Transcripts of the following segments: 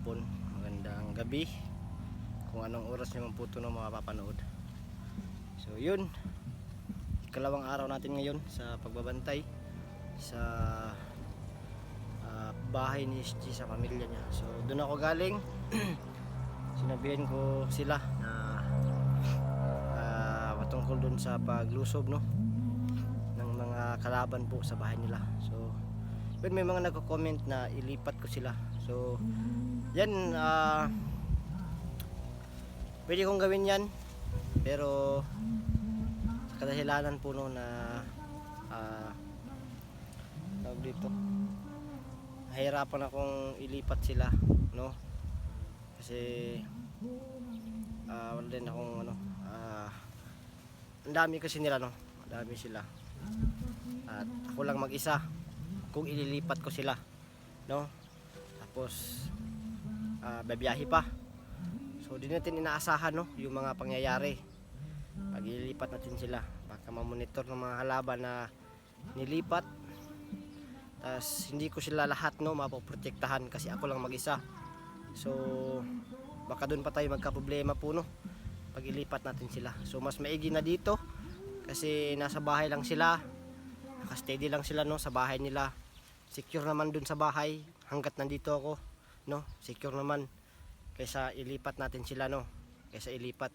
hapon, magandang gabi, kung anong oras nyo man po ito mga papanood. So yun, ikalawang araw natin ngayon sa pagbabantay sa bahay ni SG sa pamilya niya. So doon ako galing. Sinabihan ko sila na matungkol doon sa paglusob ng mga kalaban po sa bahay nila. So yun, may mga nagko-comment na ilipat ko sila. So yan, pwede kong gawin yan, pero sa kadahilanan po no na tawag dito, nahihirapan akong ilipat sila, no, kasi wala din akong ang dami kasi nila, no, ang dami sila at ako lang mag-isa kung ililipat ko sila, no. Tapos babiyahe pa. So di natin inaasahan, no, yung mga pangyayari pag ililipat natin sila. Baka mamonitor ng mga halaban na nilipat, tas hindi ko sila lahat, no, mapoprotektahan kasi ako lang mag-isa. So baka doon pa tayo magka-problema po, no, pag ilipat natin sila. So mas maigi na dito kasi nasa bahay lang sila, naka-steady lang sila, no, sa bahay nila. Secure naman dun sa bahay hanggat nandito ako, no, secure naman kaysa ilipat natin sila, no, kaysa ilipat.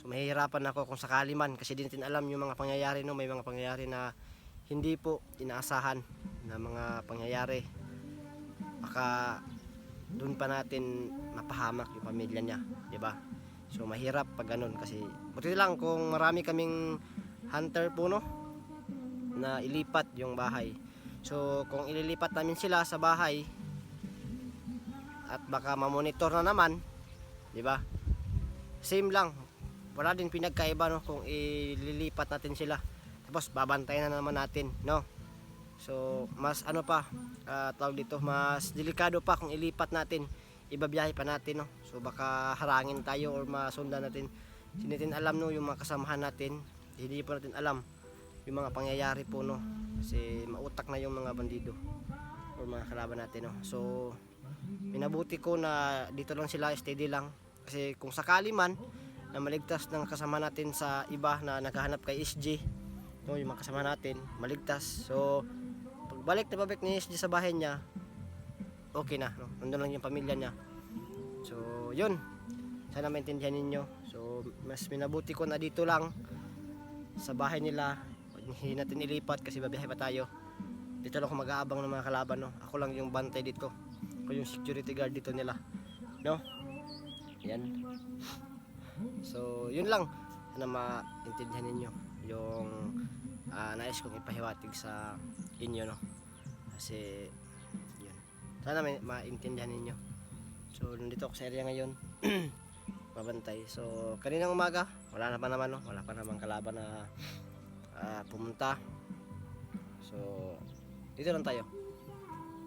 So mahihirapan ako kung sakali man, kasi di natin alam yung mga pangyayari, no. May mga pangyayari na hindi po inaasahan na mga pangyayari. Baka dun pa natin mapahamak yung pamilya niya, di ba? So mahirap pag ganun, kasi buti lang kung marami kaming hunter po, no, na ilipat yung bahay. So kung ililipat namin sila sa bahay at baka mamonitor na naman, di ba? Same lang, wala din pinagkaiba, no, kung ililipat natin sila tapos babantayan na naman natin, no. So mas tawag dito, mas delikado pa kung ilipat natin, ibabiyahe pa natin, no. So baka harangin tayo or masundan natin. Hindi natin alam, no, yung mga kasamahan natin, hindi po natin alam yung mga pangyayari po, no, kasi mautak na yung mga bandido or mga kalaban natin, no. So minabuti ko na dito lang sila, steady lang, kasi kung sakali man na maligtas ng kasama natin sa iba na naghahanap kay SG, no, yung mga kasama natin maligtas, so pagbalik na babalik ni SG sa bahay niya, okay na, no, nandun lang yung pamilya niya. So yun, sana maintindihan ninyo. So mas minabuti ko na dito lang sa bahay nila, hindi natin ilipat kasi babiyahe pa tayo. Dito lang ako mag-aabang ng mga kalaban, no. Ako lang yung bantay dito, ako yung security guard dito nila, no. Yan. So yun lang, sana maintindihan ninyo yung nais kong ipahiwatig sa inyo, no, kasi yun, sana maintindihan ninyo. So nandito ako sa area ngayon mabantay. So kaninang umaga wala na pa naman, no, wala pa namang kalaban na pumunta. So dito lang tayo.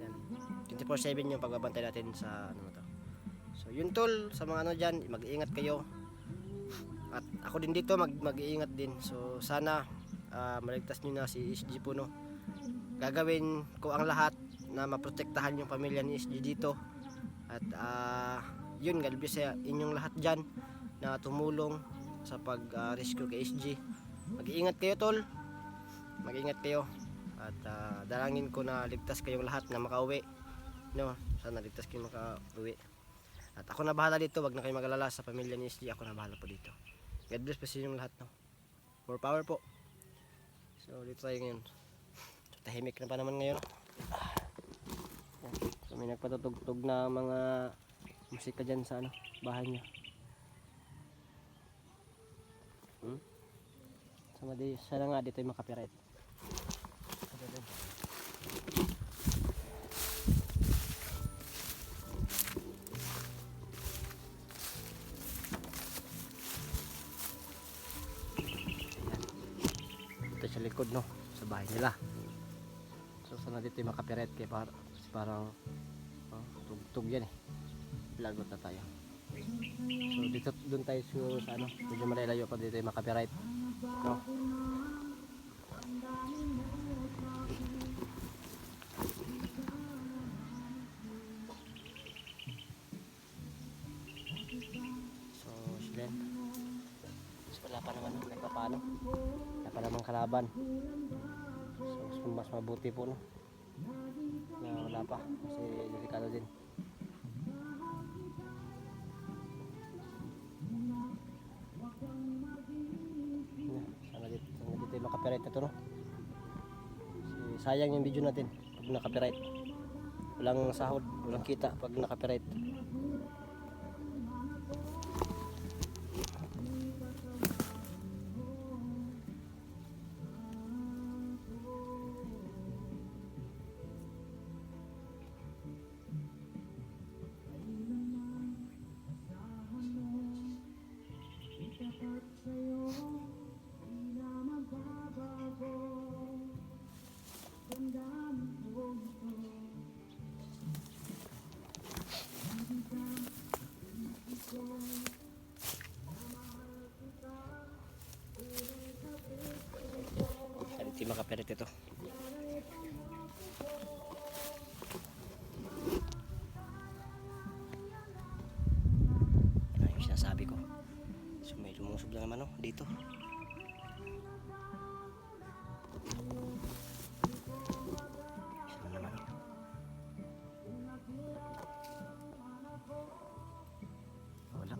Yan. 24/7 yung pagbabantay natin sa to. So yun tol, sa mga dyan, mag-iingat kayo. At ako din dito mag-iingat din. So sana maligtas niyo na si SG po, no. Gagawin ko ang lahat na maprotektahan yung pamilya ni SG dito. At yun, God bless sa inyong lahat dyan na tumulong sa pag-rescue kay SG. Mag-iingat kayo tol, mag-iingat kayo, at dalangin ko na ligtas kayong lahat na makauwi, no. Sana ligtas kayong makauwi, at ako na bahala dito. Wag na kayong mag-alala sa pamilya ni SG, ako na bahala po dito. God bless po sa inyong lahat, no. More power po. So dito tayo ngayon. So tahimik na pa naman ngayon. So may nagpatutugtog na mga musika dyan sa bahay niya. Sana nga dito yung makapirate. Ito sa likod, no, sa bahay nila. So sana dito yung makapirate, kaya parang tugtog yan, lagot na tayo. So dito, doon tayo sa medyo malalayo pa, dito yung makapirate, no. wala pa naman kahit pa paano. Wala pa naman kalaban. So mas mabuti po no na wala pa kasi delikado din. Sana dito yung makapirate ito no. Kasi sayang yung video natin pag nakapirate. Walang sahod, walang kita pag nakapirate. Hindi makapirit ito. Ano yung sinasabi ko? So may lumusob lang naman dito. Isa na naman. Wala.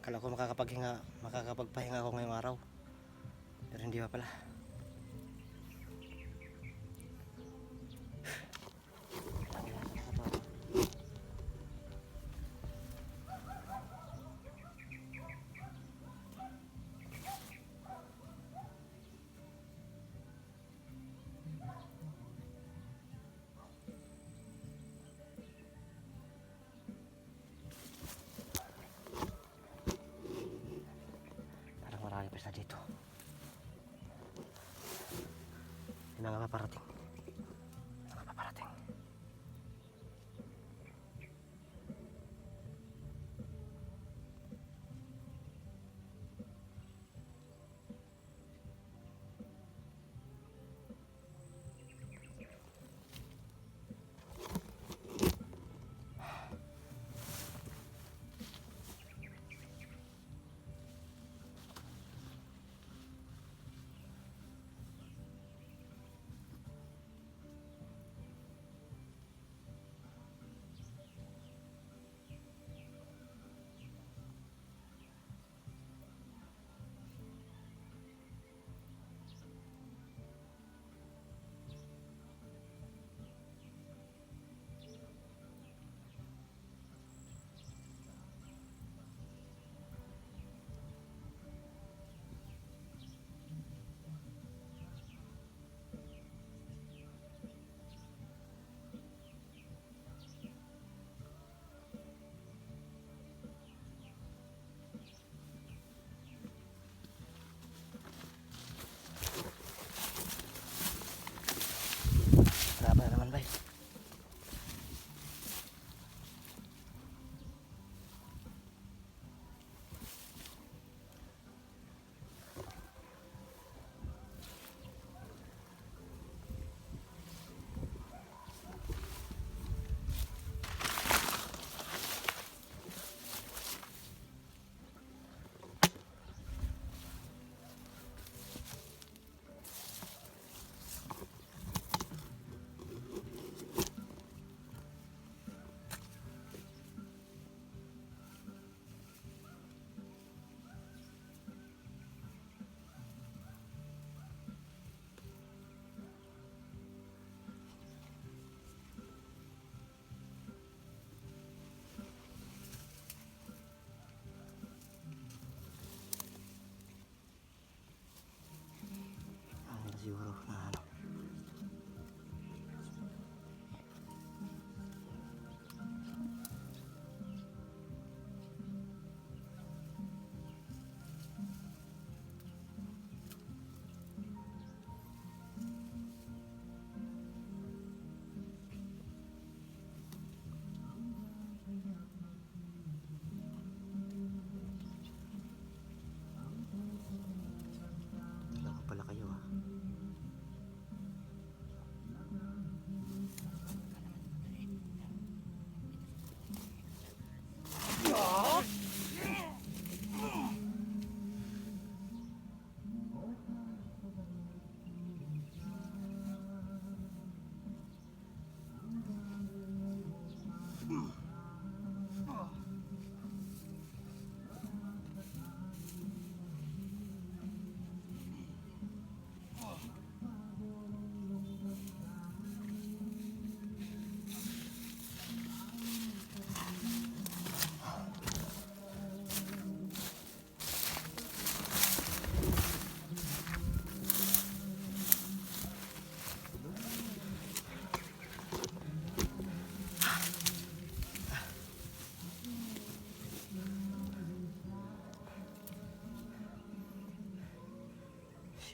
Akala ko makakapagpahinga ako ngayong araw. Pero hindi pa pala. Marami pa sa dito. Hindi na nga paparating.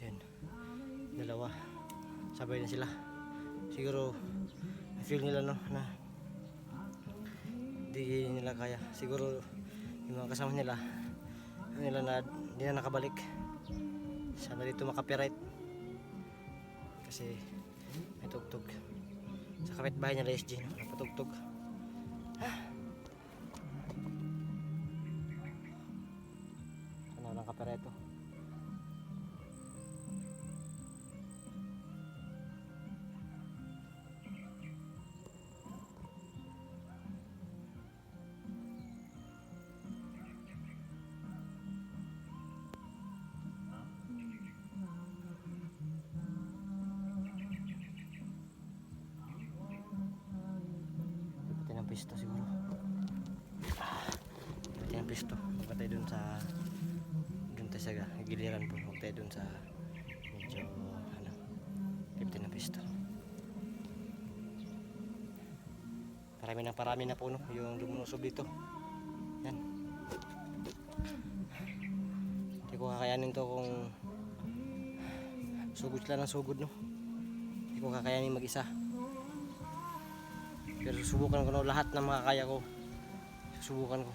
Yan. Dalawa. Sabay na sila. Siguro feel nila no na hindi nila kaya. Siguro yung mga kasama nila na hindi na nakabalik. Sana dito makapiright. Kasi may tugtog. Sa kapitbahay niya SG, no? Napatugtog. Sana walang kapireto. Pisto siguro. Pati ang pisto. Magpatay dun sa giliran po. Magpatay dun sa medyo pipti ng pisto. Parami na po no, yung lumusob dito. Yan. Hindi ko kakayanin to kung sugod sila ng sugod no. Hindi ko kakayanin mag-isa. Pero susubukan ko na lahat ng makakaya ko. Susubukan ko.